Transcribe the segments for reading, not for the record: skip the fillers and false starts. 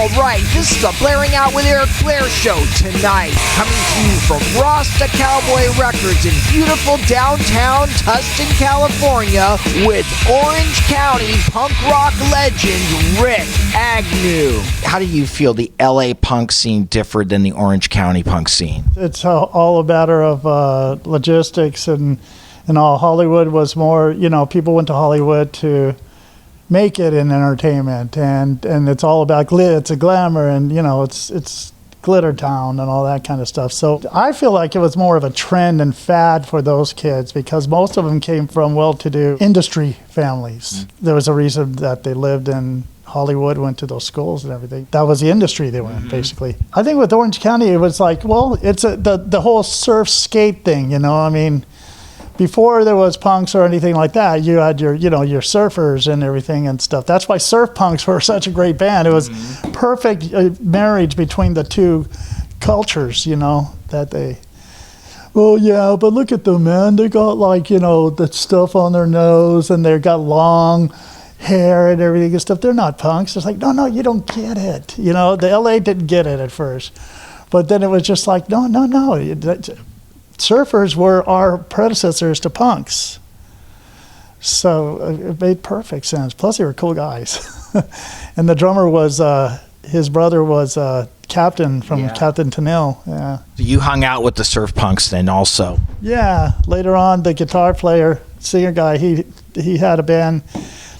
All right, this is the Blairing Out with Eric Blair show tonight, coming to you from Rasta Cowboy Records in beautiful downtown Tustin, California, with Orange County punk rock legend Rikk Agnew. How do you feel the LA punk scene differed than the Orange County punk scene? It's all a matter of logistics and all. Hollywood was more, people went to Hollywood to make it in entertainment, and it's all about it's a glamour, and it's glitter town and all that kind of stuff. So I feel like it was more of a trend and fad for those kids because most of them came from well-to-do industry families. There was a reason that they lived in Hollywood, went to those schools and everything. That was the industry they were in, basically. I think with Orange County, it was like, well, it's the whole surf skate thing, Before there was punks or anything like that, you had your surfers and everything and stuff. That's why surf punks were such a great band. It was perfect marriage between the two cultures, that they... Well, yeah, but look at them, man. They got the stuff on their nose and they got long hair and everything and stuff. They're not punks. It's like, no, you don't get it. The LA didn't get it at first. But then it was just like, no. Surfers were our predecessors to punks. So it made perfect sense. Plus, they were cool guys. And the drummer was, his brother was Captain from Captain Tennille. Yeah. So you hung out with the surf punks then also? Yeah. Later on, the guitar player, singer guy, he had a band,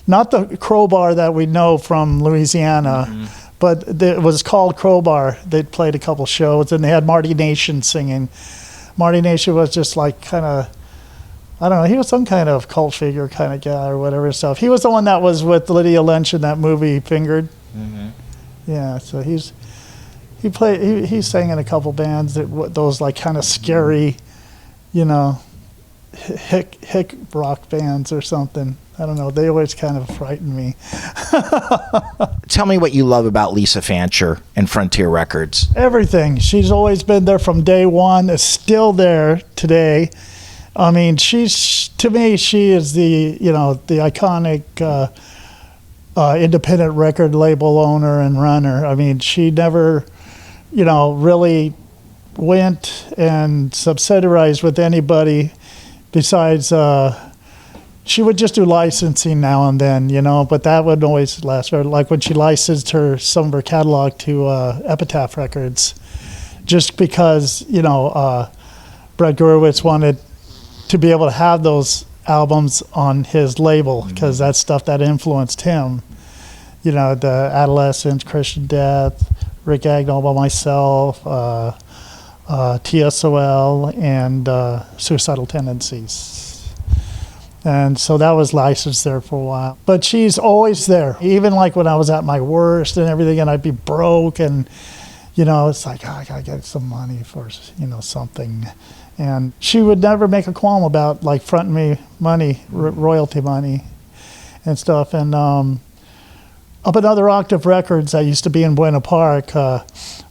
not the Crowbar that we know from Louisiana, but it was called Crowbar. They played a couple shows, and they had Marty Nation singing. Marty Nation was just like kind of, I don't know, he was some kind of cult figure kind of guy or whatever stuff. He was the one that was with Lydia Lynch in that movie Fingered. Yeah, so he sang in a couple bands those like kind of scary, hick rock bands or something. I don't know. They always kind of frighten me. Tell me what you love about Lisa Fancher and Frontier Records. Everything. She's always been there from day one. Is still there today. I mean, to me, she is the iconic independent record label owner and runner. I mean, she never, really went and subsidiarized with anybody besides. She would just do licensing now and then, but that wouldn't always last. Like when she licensed some of her catalog to Epitaph Records, just because, Brett Gurewitz wanted to be able to have those albums on his label because that's stuff that influenced him. The Adolescence, Christian Death, Rikk Agnew All By Myself, TSOL, and Suicidal Tendencies. And so that was licensed there for a while. But she's always there, even like when I was at my worst and everything, and I'd be broke, and, it's like, I got to get some money for, something. And she would never make a qualm about, like, fronting me money, royalty money and stuff. And up at Other Octave Records, I used to be in Buena Park. I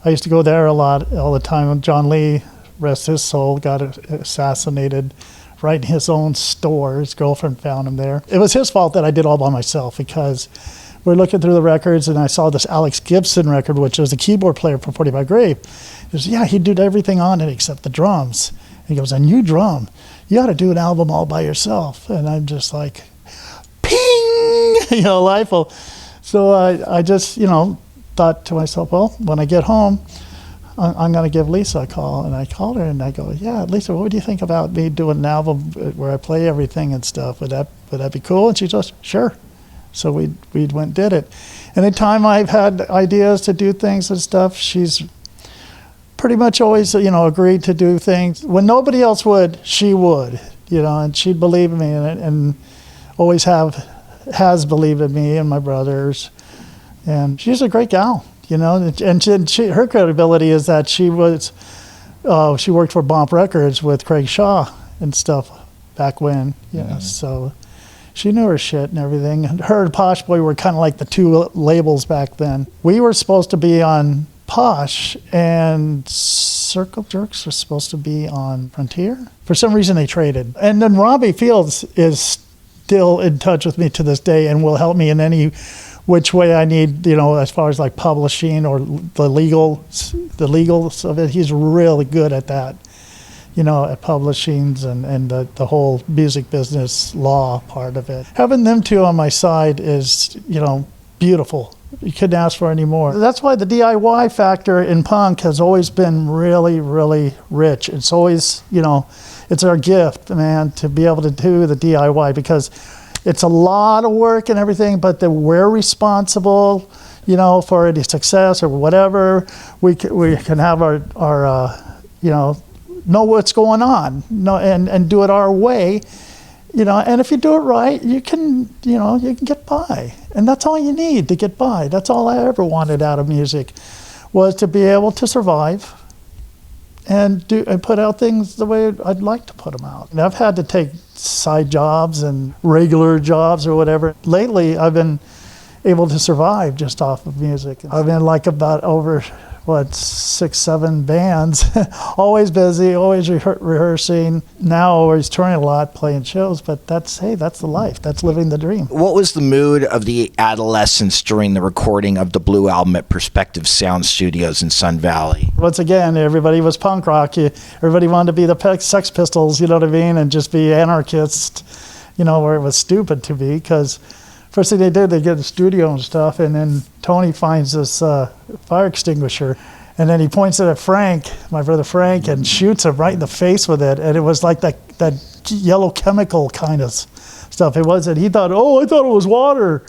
used to go there a lot, all the time. John Lee, rest his soul, got assassinated right in his own store. His girlfriend found him there. It was his fault that I did all by myself because we're looking through the records and I saw this Alex Gibson record, which was a keyboard player for 45 Grave. He goes, yeah, he did everything on it except the drums. He goes, a new drum. You ought to do an album all by yourself. And I'm just like, ping, lifeful. So I just, thought to myself, well, when I get home, I'm going to give Lisa a call. And I called her and I go, yeah, Lisa, what would you think about me doing an album where I play everything and stuff? Would that be cool? And she goes, sure. So we went and did it. Anytime I've had ideas to do things and stuff, she's pretty much always, agreed to do things. When nobody else would, she would, and she'd believe in me and always has believed in me and my brothers. And she's a great gal. And her credibility is that she worked for Bomp Records with Craig Shaw and stuff back when, so she knew her shit and everything. And her and Posh Boy were kind of like the two labels back then. We were supposed to be on Posh, and Circle Jerks was supposed to be on Frontier. For some reason, they traded. And then Robbie Fields is still in touch with me to this day and will help me in any which way I need, as far as like publishing or the legals of it. He's really good at that, at publishings and the whole music business law part of it. Having them two on my side is, beautiful. You couldn't ask for any more. That's why the DIY factor in punk has always been really, really rich. It's always, it's our gift, man, to be able to do the DIY, because it's a lot of work and everything, but we're responsible, for any success or whatever. We can have our know what's going on, and do it our way, and if you do it right, you can get by. And that's all you need to get by. That's all I ever wanted out of music, was to be able to survive and put out things the way I'd like to put them out. And I've had to take side jobs and regular jobs or whatever. Lately, I've been able to survive just off of music. I've been about over 6, 7 bands, always busy, always rehearsing. Now always touring a lot, playing shows, but that's the life. That's living the dream. What was the mood of the adolescents during the recording of the Blue album at Perspective Sound Studios in Sun Valley? Once again, everybody was punk rock. Everybody wanted to be the Sex Pistols, you know what I mean, and just be anarchists, where it was stupid to be, because first thing they did, they get the studio and stuff, and then Tony finds this fire extinguisher, and then he points it at Frank, my brother Frank, and shoots him right in the face with it, and it was like that yellow chemical kind of stuff. It wasn't, I thought it was water.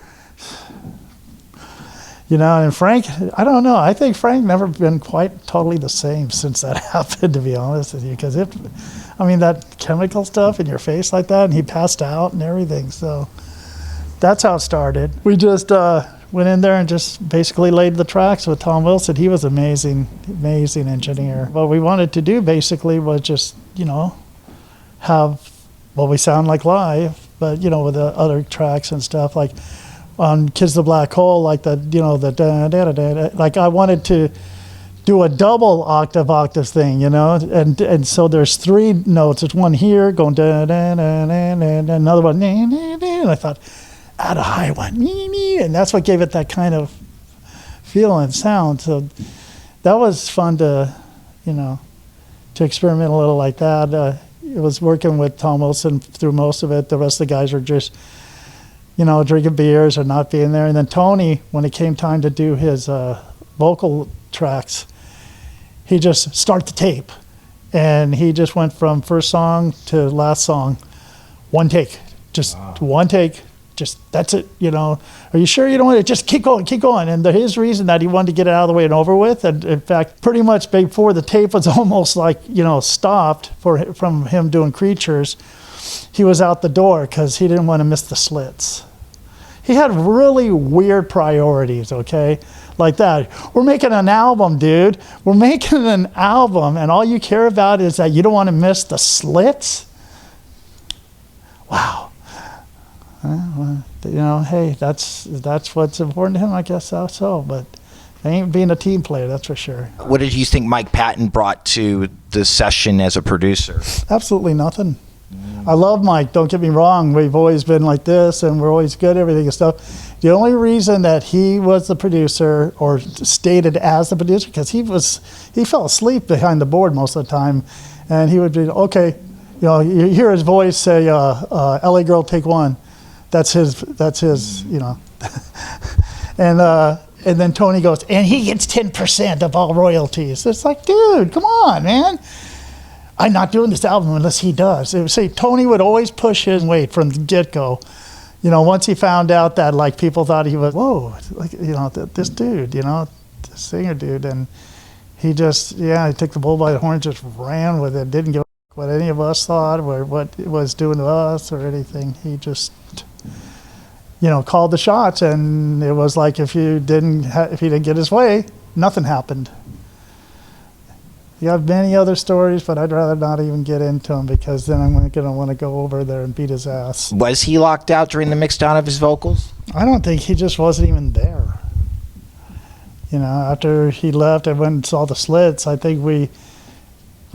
And Frank, I don't know, I think Frank never been quite totally the same since that happened, to be honest with you, because that chemical stuff in your face like that, and he passed out and everything, so that's how it started. We just went in there and just basically laid the tracks with Tom Wilson. He was amazing engineer. What we wanted to do basically was just, have what we sound like live, but, with the other tracks and stuff, like on Kids of the Black Hole, like the da-da-da-da-da, like I wanted to do a double octave thing, and so there's 3 notes. There's one here going da-da-da-da-da, another one, and I thought, add a high one, and that's what gave it that kind of feel and sound. So that was fun to experiment a little like that. It was working with Tom Wilson through most of it. The rest of the guys were just, drinking beers or not being there. And then Tony, when it came time to do his vocal tracks, he just started the tape, and he just went from first song to last song, one take, just one take. Just, that's it, Are you sure you don't want to just keep going? And his reason that he wanted to get it out of the way and over with, and in fact, pretty much before the tape was almost like, stopped from him doing Creatures, he was out the door because he didn't want to miss the Slits. He had really weird priorities, okay? Like that. We're making an album, dude. We're making an album, and all you care about is that you don't want to miss the Slits? Wow. Hey, that's what's important to him, I guess so. But I ain't being a team player, that's for sure. What did you think Mike Patton brought to the session as a producer? Absolutely nothing. I love Mike, don't get me wrong. We've always been like this, and we're always good at everything and stuff. The only reason that he was the producer, or stated as the producer, because he fell asleep behind the board most of the time, and he would be, okay, you hear his voice say, LA Girl, take 1. That's his, and then Tony goes, and he gets 10% of all royalties. It's like, dude, come on, man. I'm not doing this album unless he does. It would say Tony would always push his weight from the get-go. Once he found out that, like, people thought he was, whoa, like, this dude, this singer dude, and he just, he took the bull by the horn, just ran with it, didn't give a what any of us thought or what it was doing to us or anything. He just, called the shots, and it was like if he didn't get his way, nothing happened. You have many other stories, but I'd rather not even get into them, because then I'm going to want to go over there and beat his ass. Was he locked out during the mix down of his vocals? I don't think, he just wasn't even there. After he left, I went and saw the Slits. I think we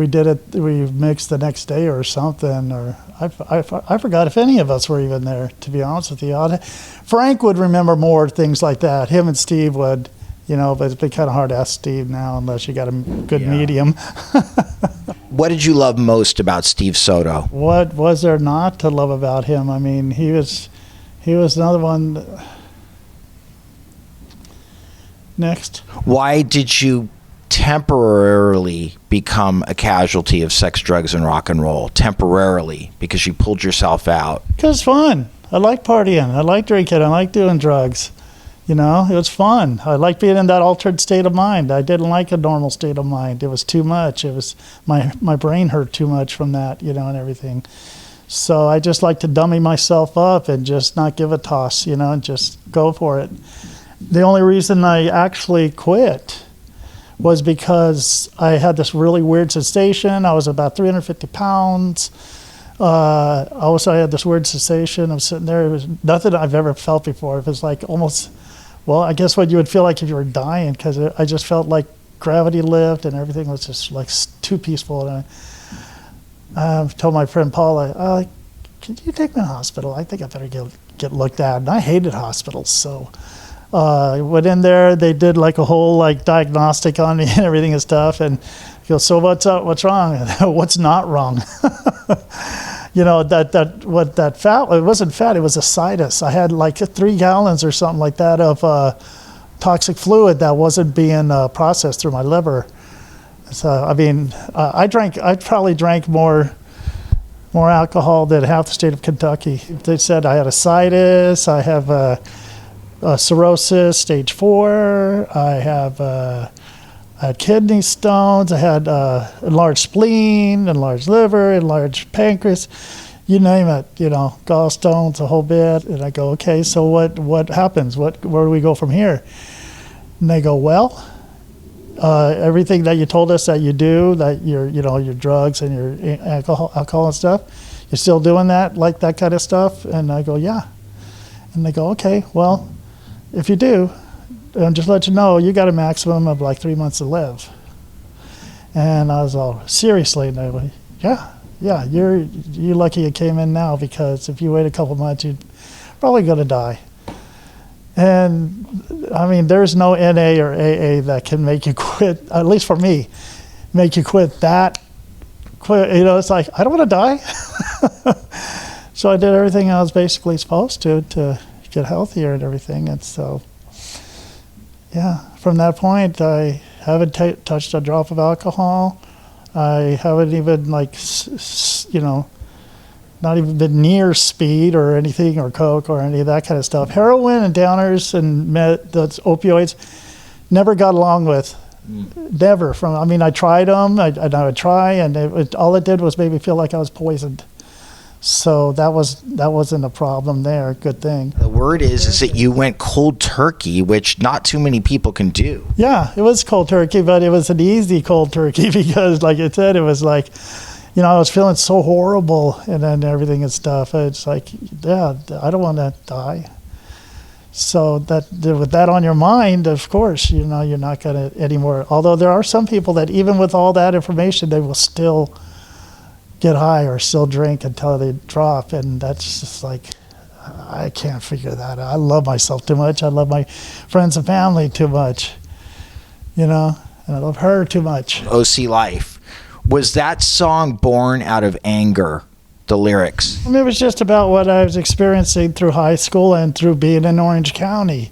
we did it, we mixed the next day or something, or I forgot if any of us were even there, to be honest with you. Frank would remember more things like that. Him and Steve would, but it'd be kind of hard to ask Steve now unless you got a good medium. What did you love most about Steve Soto? What was there not to love about him? I mean, he was another one. Next. Why did you temporarily become a casualty of sex, drugs, and rock and roll? Temporarily, because you pulled yourself out. Because it's fun. I like partying. I like drinking. I like doing drugs. It was fun. I like being in that altered state of mind. I didn't like a normal state of mind. It was too much. It was my brain hurt too much from that, and everything. So I just like to dummy myself up and just not give a toss, and just go for it. The only reason I actually quit was because I had this really weird sensation. I was about 350 pounds. Also, I had this weird sensation. I was sitting there. It was nothing I've ever felt before. It was like almost, I guess what you would feel like if you were dying, because I just felt like gravity lift and everything was just like too peaceful. And I told my friend Paul, can you take me to the hospital? I think I better get looked at. And I hated hospitals, so I went in there. They did like a whole diagnostic on me and everything and stuff. And he goes, so what's up? What's wrong? What's not wrong? That fat, it wasn't fat, it was ascites. I had like 3 gallons or something like that of toxic fluid that wasn't being processed through my liver. So, I probably drank more alcohol than half the state of Kentucky. They said I had ascites, I have cirrhosis, stage 4, I had kidney stones, I had enlarged spleen, enlarged liver, enlarged pancreas, you name it, gallstones, a whole bit. And I go, okay, so what happens? Where do we go from here? And they go, well, everything that you told us that you do, that your drugs and your alcohol and stuff, you're still doing that, like that kind of stuff? And I go, yeah. And they go, okay, well, if you do, just let you know, you got a maximum of like 3 months to live. And I was all, seriously? And they were, yeah, you're lucky you came in now, because if you wait a couple months, you're probably going to die. And there's no NA or AA that can make you quit, at least for me, make you quit that quick. It's like, I don't want to die. So I did everything I was basically supposed to get healthier and everything. And so, yeah, from that point, I haven't touched a drop of alcohol. I haven't even not even been near speed or anything, or coke or any of that kind of stuff. Heroin and downers and those opioids, never got along with. Never. I tried them. I would try, and all it did was make me feel like I was poisoned. So that wasn't a problem there. Good thing. The word is that you went cold turkey, which not too many people can do. Yeah, it was cold turkey, but it was an easy cold turkey because, like I said, it was like, I was feeling so horrible and then everything and stuff. It's like, yeah, I don't want to die. So with that on your mind, of course, you're not going to anymore. Although there are some people that even with all that information, they will still get high or still drink until they drop. And that's just like, I can't figure that out. I love myself too much. I love my friends and family too much, and I love her too much. OC Life. Was that song born out of anger, the lyrics? It was just about what I was experiencing through high school and through being in Orange County.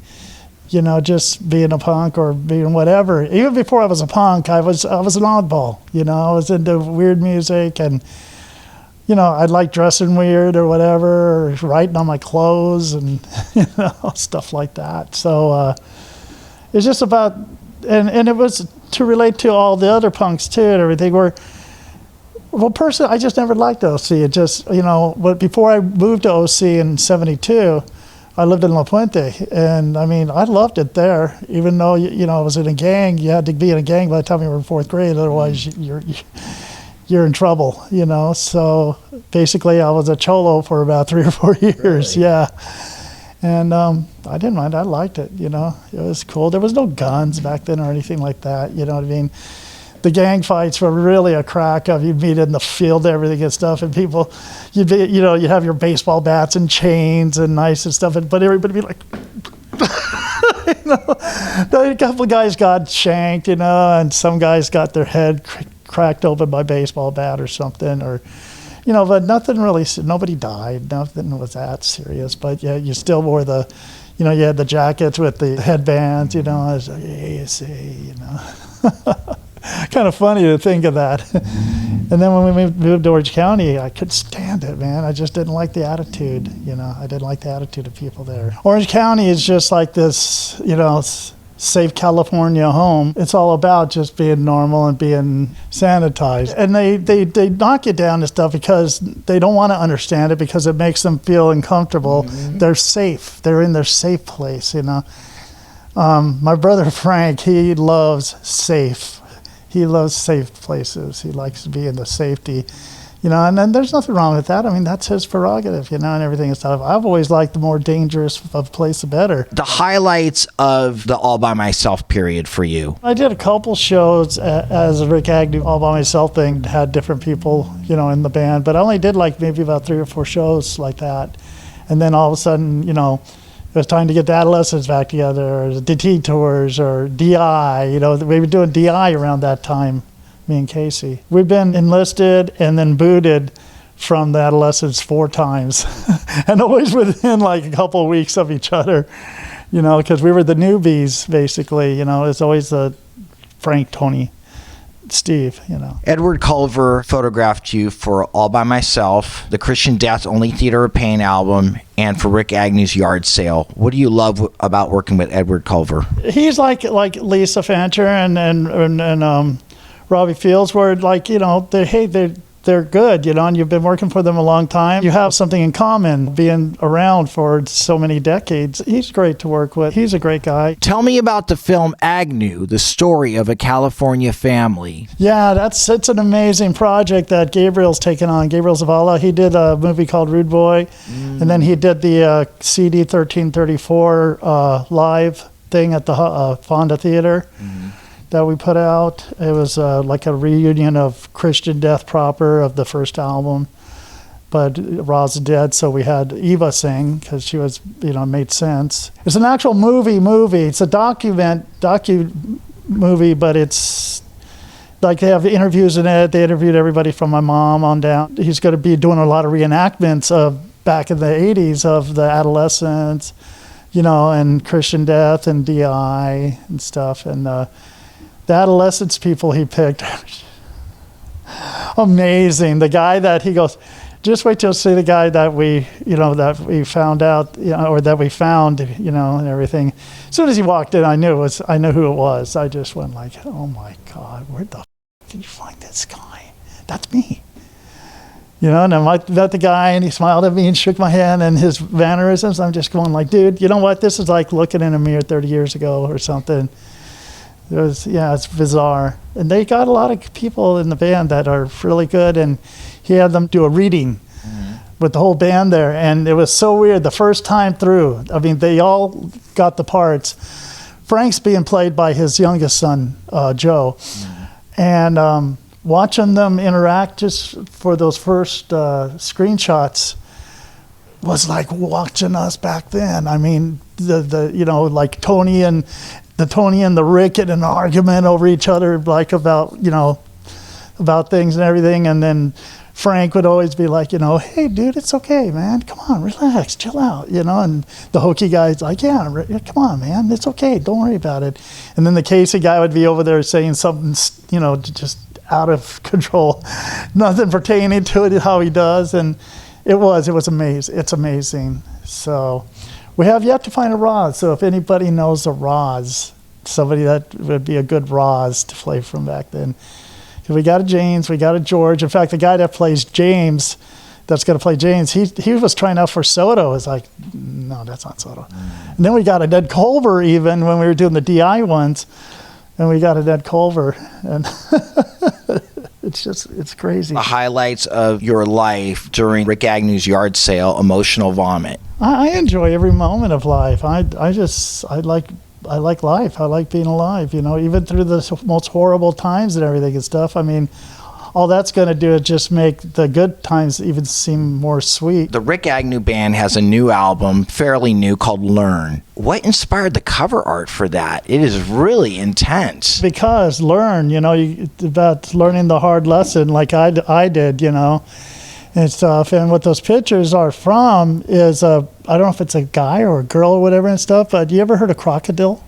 Just being a punk or being whatever. Even before I was a punk, I was an oddball. I was into weird music, and I'd like dressing weird or whatever, or writing on my clothes and stuff like that. So it's just about, and it was to relate to all the other punks too and everything. Personally, I just never liked OC. It just, but before I moved to OC in '72. I lived in La Puente, and I loved it there. Even though I was in a gang, you had to be in a gang by the time you were in 4th grade. Otherwise, you're in trouble. So basically, I was a cholo for about 3 or 4 years. Really? Yeah, and I didn't mind. I liked it. It was cool. There was no guns back then or anything like that. You know what I mean? the gang fights were really a crack up. You'd meet in the field, everything and stuff, and people, you'd have your baseball bats and chains and knives and stuff, but everybody would be like, a couple of guys got shanked, and some guys got their head cracked open by a baseball bat or something, or, but nothing really, nobody died, nothing was that serious, but yeah, you still wore you had the jackets with the headbands, it was like, ASA, kind of funny to think of that. And then when we moved to Orange County, I couldn't stand it, man. I just didn't like the attitude, I didn't like the attitude of people there. Orange County is just like this, safe California home. It's all about just being normal and being sanitized. And they knock you down to stuff because they don't want to understand it, because it makes them feel uncomfortable. Mm-hmm. They're safe. They're in their safe place, My brother Frank, he loves safe. He loves safe places. He likes to be in the safety, and then there's nothing wrong with that. I mean, that's his prerogative, and everything and stuff. I've always liked the more dangerous of place, the better. The highlights of the All By Myself period for you? I did a couple shows as a Rikk Agnew All By Myself thing, had different people, in the band, but I only did maybe about 3 or 4 shows like that. And then all of a sudden, it was time to get the adolescents back together, or the detours, or DI. We were doing DI around that time, me and Casey. We've been enlisted and then booted from the adolescents 4 times, and always within a couple of weeks of each other, because we were the newbies, basically. It's always the Frank, Tony, Steve, Edward Culver photographed you for All By Myself, the Christian Death Only Theater of Pain album, and for Rikk Agnew's yard sale. What do you love about working with Edward Culver? He's like Lisa Fancher and Robbie Fields, where they're good, and you've been working for them a long time. You have something in common, being around for so many decades. He's great to work with. He's a great guy. Tell me about the film Agnew, the story of a California family. Yeah, it's an amazing project that Gabriel's taken on. Gabriel Zavala, he did a movie called Rude Boy, and then he did the CD 1334 live thing at the Fonda Theater. That we put out. It was like a reunion of Christian Death proper of the first album, but Roz is dead, so we had Eva sing because she was, made sense. It's an actual movie. It's a docu movie, but it's like they have interviews in it. They interviewed everybody from my mom on down. He's going to be doing a lot of reenactments of back in the 80s of the adolescents, and Christian Death and DI and stuff, and the adolescents people he picked, amazing. The guy that he goes, just wait till you see the guy that we found out, or that we found, and everything. As soon as he walked in, I knew who it was. I just went like, oh my God, where the did you find this guy? That's me. And I met the guy, and he smiled at me and shook my hand, and his mannerisms, I'm just going like, dude, you know what? This is like looking in a mirror 30 years ago or something. It's bizarre. And they got a lot of people in the band that are really good, and he had them do a reading with the whole band there, and it was so weird the first time through. I mean, they all got the parts. Frank's being played by his youngest son, Joe, and watching them interact just for those first screenshots was like watching us back then. I mean, like Tony and the Rick in an argument over each other, like about things and everything. And then Frank would always be like, hey dude, it's okay, man. Come on, relax, chill out, and the hokey guy's like, yeah, come on, man. It's okay. Don't worry about it. And then the Casey guy would be over there saying something, just out of control, nothing pertaining to it, how he does. And it was amazing. It's amazing. So we have yet to find a Roz, so if anybody knows a Roz, somebody that would be a good Roz to play from back then. We got a James, we got a George. In fact, the guy that plays James, that's going to play James, he was trying out for Soto. It's like, no, that's not Soto. And then we got a Ned Culver even when we were doing the DI ones, and we got a Ned Culver. And it's crazy. The highlights of your life during Rikk Agnew's yard sale, emotional vomit. I enjoy every moment of life. I like life. I like being alive, even through the most horrible times and everything and stuff. I mean, all that's going to do is just make the good times even seem more sweet. The Rikk Agnew Band has a new album, fairly new, called Learn. What inspired the cover art for that? It is really intense. Because learn, about learning the hard lesson like I did, and stuff. And what those pictures are from is, I don't know if it's a guy or a girl or whatever and stuff, but you ever heard of crocodile?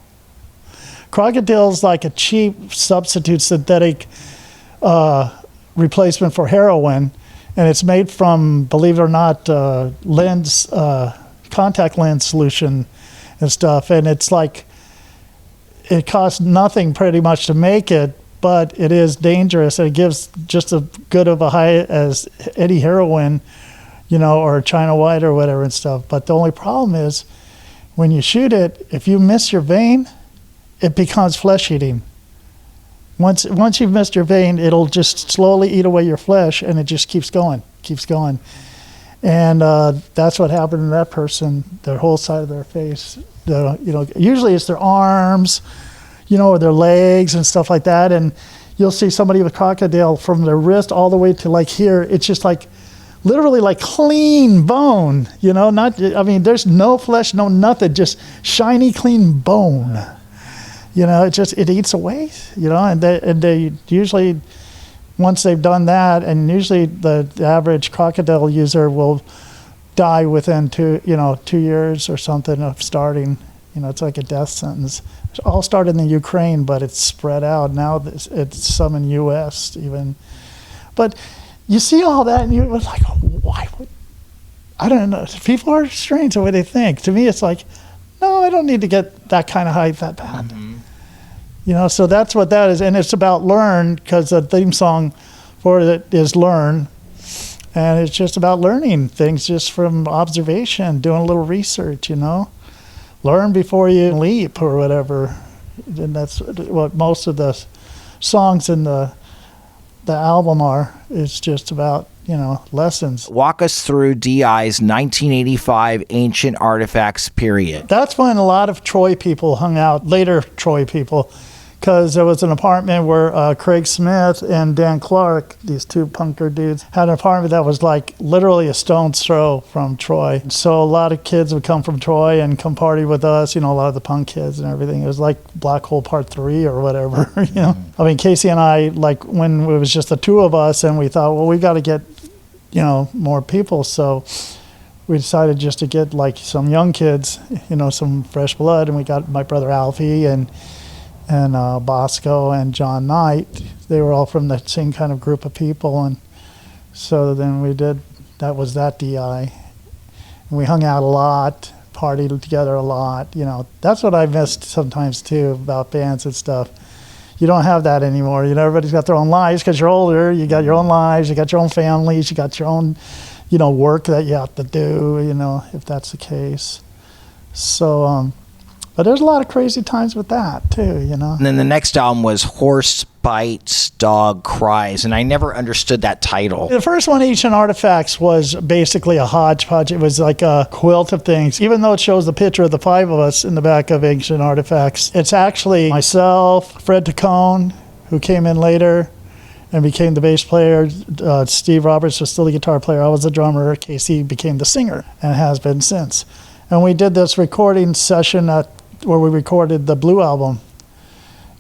Crocodile's like a cheap substitute synthetic replacement for heroin, and it's made from, believe it or not, contact lens solution and stuff. And it's like, it costs nothing pretty much to make it, but it is dangerous. It gives just as good of a high as any heroin, or China White or whatever and stuff. But the only problem is when you shoot it, if you miss your vein, it becomes flesh eating. Once you've missed your vein, it'll just slowly eat away your flesh, and it just keeps going. And that's what happened to that person, their whole side of their face. Usually it's their arms, or their legs and stuff like that. And you'll see somebody with crocodile from their wrist all the way to like here. It's just like literally like clean bone, there's no flesh, no nothing, just shiny, clean bone. It eats away, and they usually, once they've done that, and usually the average crocodile user will die within 2 years or something of starting. It's like a death sentence. It all started in the Ukraine, but it's spread out. Now it's some in U.S. even. But you see all that, and you're like, why would... I don't know. People are strange the way they think. To me, it's like, no, I don't need to get that kind of high that bad. Mm-hmm. So that's what that is. And it's about learn, because the theme song for it is Learn. And it's just about learning things just from observation, doing a little research, Learn before you leap or whatever. And that's what most of the songs in the album are. It's just about, lessons. Walk us through DI's 1985 Ancient Artifacts period. That's when a lot of Troy people hung out, later Troy people, because there was an apartment where Craig Smith and Dan Clark, these two punker dudes, had an apartment that was like literally a stone's throw from Troy. So a lot of kids would come from Troy and come party with us, a lot of the punk kids and everything. It was like Black Hole Part 3 or whatever, I mean, Casey and I, like when it was just the two of us, and we thought, well, we got to get, more people. So we decided just to get like some young kids, some fresh blood, and we got my brother Alfie and Bosco and John Knight. They were all from the same kind of group of people, and so then that was that DI. And we hung out a lot, partied together a lot. That's what I missed sometimes too about bands and stuff. You don't have that anymore. Everybody's got their own lives because you're older. You got your own lives. You got your own families. You got your own, work that you have to do. If that's the case. So. But there's a lot of crazy times with that, too, And then the next album was Horse Bites, Dog Cries, and I never understood that title. The first one, Ancient Artifacts, was basically a hodgepodge. It was like a quilt of things. Even though it shows the picture of the five of us in the back of Ancient Artifacts, it's actually myself, Fred Tacone, who came in later and became the bass player. Steve Roberts was still the guitar player. I was the drummer. Casey became the singer and has been since. And we did this recording session where we recorded the Blue album,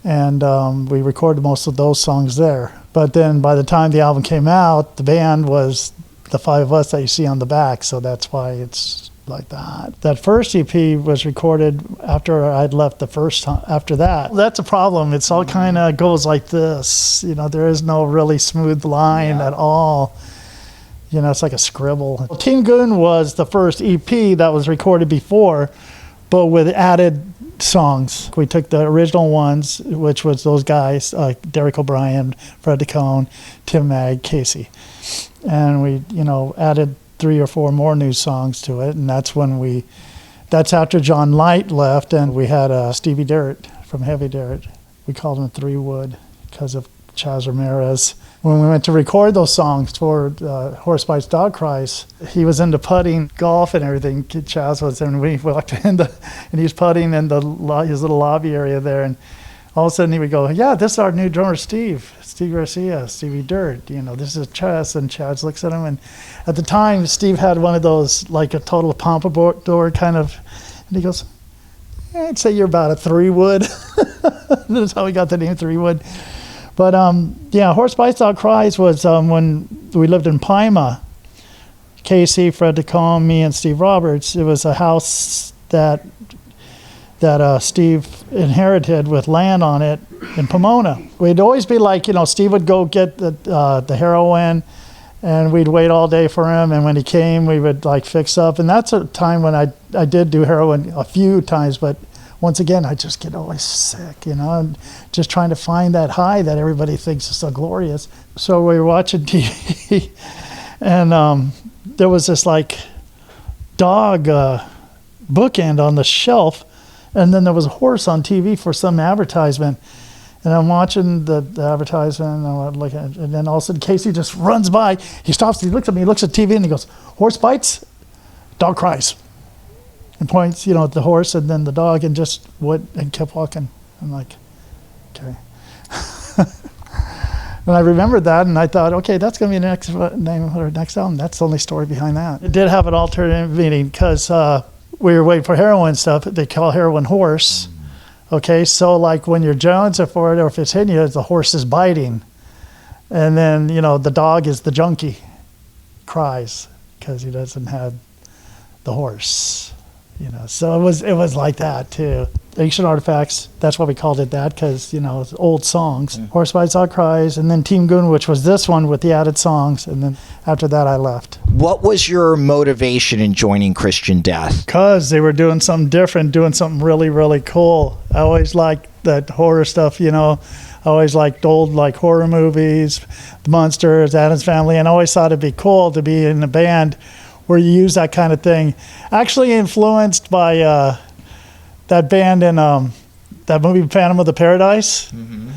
and we recorded most of those songs there. But then by the time the album came out, the band was the five of us that you see on the back, so that's why it's like that. That first EP was recorded after I'd left the first time. After that, that's a problem. It's all kind of goes like this. There is no really smooth line at all. It's like a scribble. Team Goon was the first EP that was recorded before, but with added songs. We took the original ones, which was those guys, Derek O'Brien, Fred Tacone, Tim Mag, Casey. And we, added 3 or 4 more new songs to it. And that's after John Light left, and we had Stevie Derrett from Heavy Derrett. We called him 3 Wood because of Chaz Ramirez. When we went to record those songs for Horse Bites, Dog Cries, he was into putting, golf and everything. Chaz was, and we walked in and he was putting in his little lobby area there, and all of a sudden he would go, yeah, this is our new drummer, Steve Garcia, Stevie Dirt, this is Chaz. And Chaz looks at him, and at the time, Steve had one of those, like a total pompadour kind of, and he goes, I'd say you're about a 3-wood. That's how we got the name 3-wood. But Horse Bites, Dog Cries was when we lived in Pima. Casey, Fred DeCombe, me, and Steve Roberts. It was a house that Steve inherited with land on it in Pomona. We'd always be like, Steve would go get the heroin, and we'd wait all day for him. And when he came, we would like fix up. And that's a time when I did do heroin a few times, but once again, I just get always sick, and just trying to find that high that everybody thinks is so glorious. So we were watching TV, and there was this like dog bookend on the shelf, and then there was a horse on TV for some advertisement. And I'm watching the advertisement, and I'm looking, and then all of a sudden Casey just runs by. He stops, he looks at me, he looks at TV, and he goes, "Horse bites, dog cries." And points, at the horse and then the dog, and just and kept walking. I'm like, okay. And I remembered that, and I thought, okay, that's going to be the next name of our next album. That's the only story behind that. It did have an alternate meaning because we were waiting for heroin stuff. They call heroin horse. Okay, so like when you're jonesing for it, or if it's hitting you, the horse is biting. And then, the dog is the junkie, cries, because he doesn't have the horse. So it was like that too. Ancient Artifacts, that's why we called it that, because it's old songs. Horse Bites, Dog Cries, and then Team Goon, which was this one with the added songs, and then after that I left. What was your motivation in joining Christian Death? Because they were doing something different, doing something really, really cool. I always liked that horror stuff, I always liked old horror movies, the Monsters, Addams Family, and I always thought it'd be cool to be in a band where you use that kind of thing. Actually influenced by that band in that movie Phantom of the Paradise. Mm-hmm.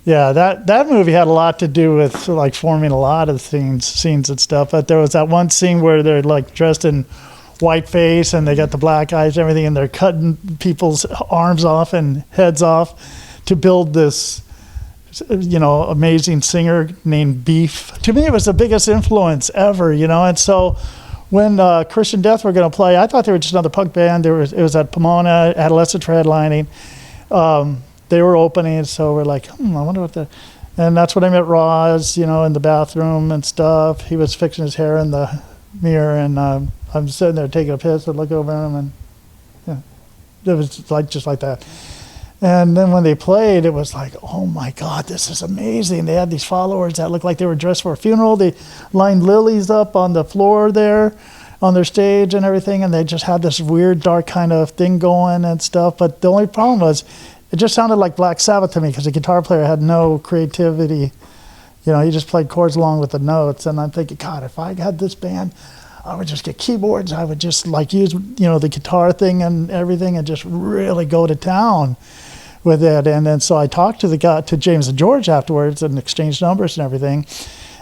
Yeah, that movie had a lot to do with forming a lot of scenes and stuff. But there was that one scene where they're dressed in white face and they got the black eyes and everything, and they're cutting people's arms off and heads off to build this amazing singer named Beef. To me, it was the biggest influence ever, and so when Christian Death were going to play, I thought they were just another punk band. It was at Pomona, Adolescent headlining. They were opening, so we're like, I wonder what and that's when I met Roz, in the bathroom and stuff. He was fixing his hair in the mirror, and I'm sitting there taking a piss. I look over at him, and it was just like that. And then when they played, it was like, oh my God, this is amazing. They had these followers that looked like they were dressed for a funeral. They lined lilies up on the floor there on their stage and everything, and they just had this weird dark kind of thing going and stuff. But the only problem was it just sounded like Black Sabbath to me, because the guitar player had no creativity. He just played chords along with the notes. And I'm thinking, God, if I had this band, I would just get keyboards. I would just use, the guitar thing and everything, and just really go to town with it. And then so I talked to James and George afterwards and exchanged numbers and everything.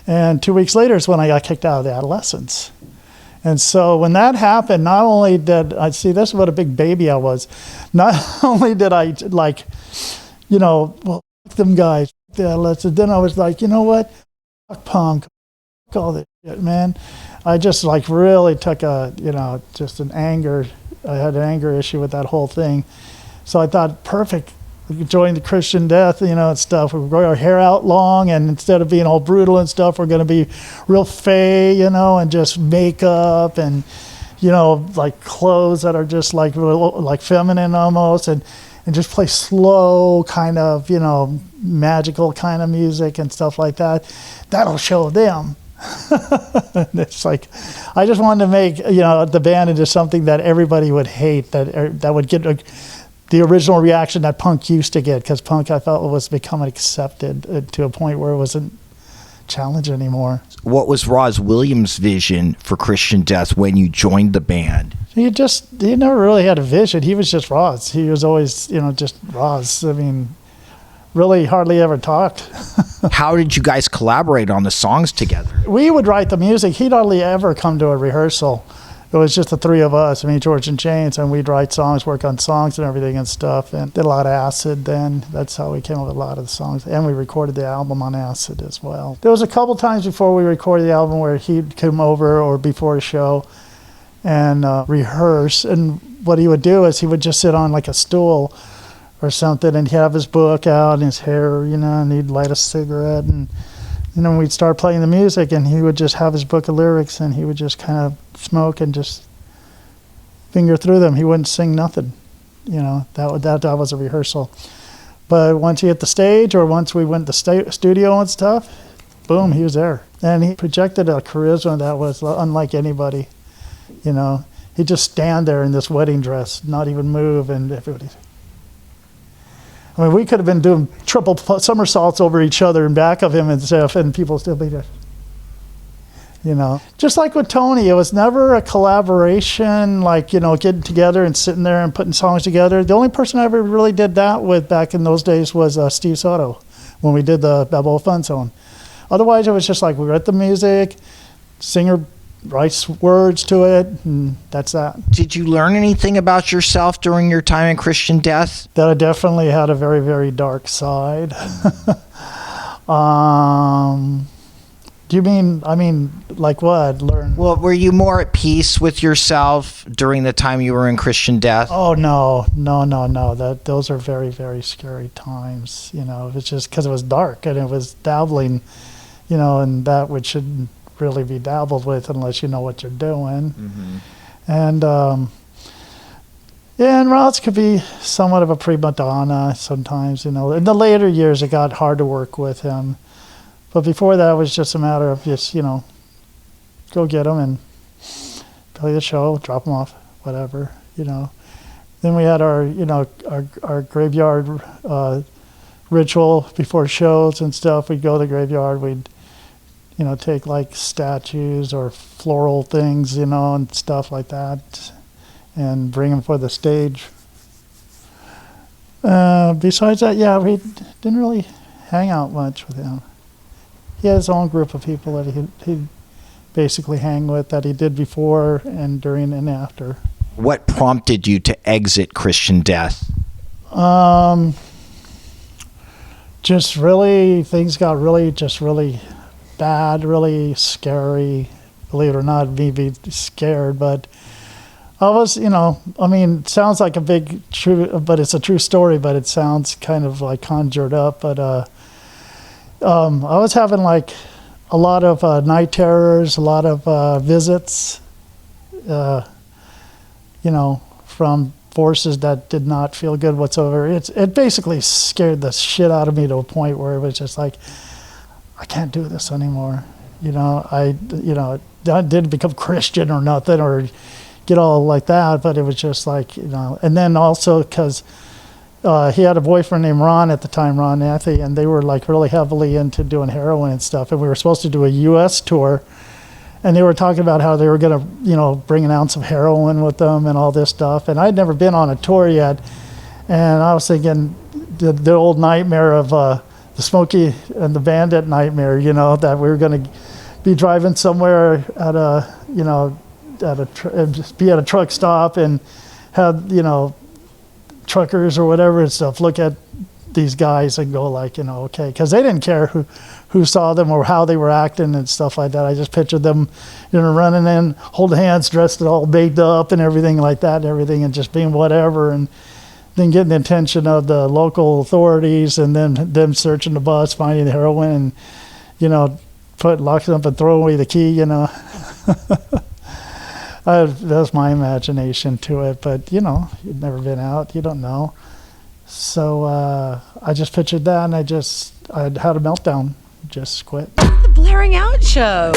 And 2 weeks later is when I got kicked out of the Adolescents. And so when that happened, not only did I see, this is what a big baby I was. Not only did I well, fuck them guys, the Adolescents. Then I was like, you know what? Fuck punk, fuck all this shit, man. I just really took just an anger. I had an anger issue with that whole thing. So I thought, perfect. We could join the Christian Death, and stuff. We grow our hair out long, and instead of being all brutal and stuff, we're going to be real fey, and just makeup and, clothes that are just like feminine almost, and just play slow kind of, magical kind of music and stuff like that. That'll show them. It's I just wanted to make, the band into something that everybody would hate, that would get the original reaction that punk used to get, because punk, I felt, was becoming accepted to a point where it wasn't challenged anymore. What was Roz Williams' vision for Christian Death when you joined the band? He never really had a vision. He was just Roz. He was always, just Roz. I mean, really hardly ever talked. How did you guys collaborate on the songs together? We would write the music. He'd hardly ever come to a rehearsal. It was just the three of us, me, George, and James, and we'd write songs, work on songs and everything and stuff, and did a lot of acid then. That's how we came up with a lot of the songs. And we recorded the album on acid as well. There was a couple times before we recorded the album where he'd come over or before a show and rehearse. And what he would do is he would just sit on like a stool or something, and he'd have his book out and his hair, and he'd light a cigarette, and we'd start playing the music, and he would just have his book of lyrics, and he would just kind of smoke and just finger through them. He wouldn't sing nothing. That was a rehearsal. But once he hit the stage, or once we went to the studio and stuff, boom, he was there. And he projected a charisma that was unlike anybody. He'd just stand there in this wedding dress, not even move, and everybody. I mean, we could have been doing triple somersaults over each other in back of him and stuff, and people still be there. Just like with Tony, it was never a collaboration, like, getting together and sitting there and putting songs together. The only person I ever really did that with back in those days was Steve Soto, when we did the Balboa Fun Zone. Otherwise, it was just like we wrote the music, singer writes words to it, and that's that. Did you learn anything about yourself during your time in Christian Death? That I definitely had a very, very dark side. Do you mean, like what? Learn? Well, were you more at peace with yourself during the time you were in Christian Death? Oh, no. Those are very, very scary times. It's just because it was dark and it was dabbling, and that which shouldn't really be dabbled with unless you know what you're doing. Mm-hmm. And and Ross could be somewhat of a prima donna sometimes. In the later years it got hard to work with him, but before that it was just a matter of just go get him and play the show, drop him off, whatever. Then we had our our graveyard ritual before shows and stuff. We'd go to the graveyard, we'd take like statues or floral things, and stuff like that, and bring them for the stage. Besides that, we didn't really hang out much with him. He had his own group of people that he'd basically hang with, that he did before and during and after. What prompted you to exit Christian Death? Just really, things got really bad, really scary. Believe it or not, me being scared, but I was, it sounds like a big true, but it's a true story, but it sounds kind of like conjured up. But I was having like a lot of night terrors, a lot of visits, from forces that did not feel good whatsoever. It basically scared the shit out of me to a point where it was just like, I can't do this anymore. I didn't become Christian or nothing or get all like that, but it was just like, and then also because he had a boyfriend named Ron at the time, Ron Nathy, and they were like really heavily into doing heroin and stuff, and we were supposed to do a U.S. tour, and they were talking about how they were going to, bring an ounce of heroin with them and all this stuff, and I'd never been on a tour yet, and I was thinking the old nightmare of the Smokey and the Bandit nightmare, that we were going to be driving somewhere at be at a truck stop and have, truckers or whatever and stuff look at these guys and go like, okay, because they didn't care who saw them or how they were acting and stuff like that. I just pictured them, running in, holding hands, dressed all baked up and everything like that and just being whatever, and then getting the attention of the local authorities, and then them searching the bus, finding the heroin, and locking up and throwing away the key. That's my imagination to it, but you've never been out, you don't know. So I just pictured that, and I had a meltdown, just quit. The Blairing Out Show.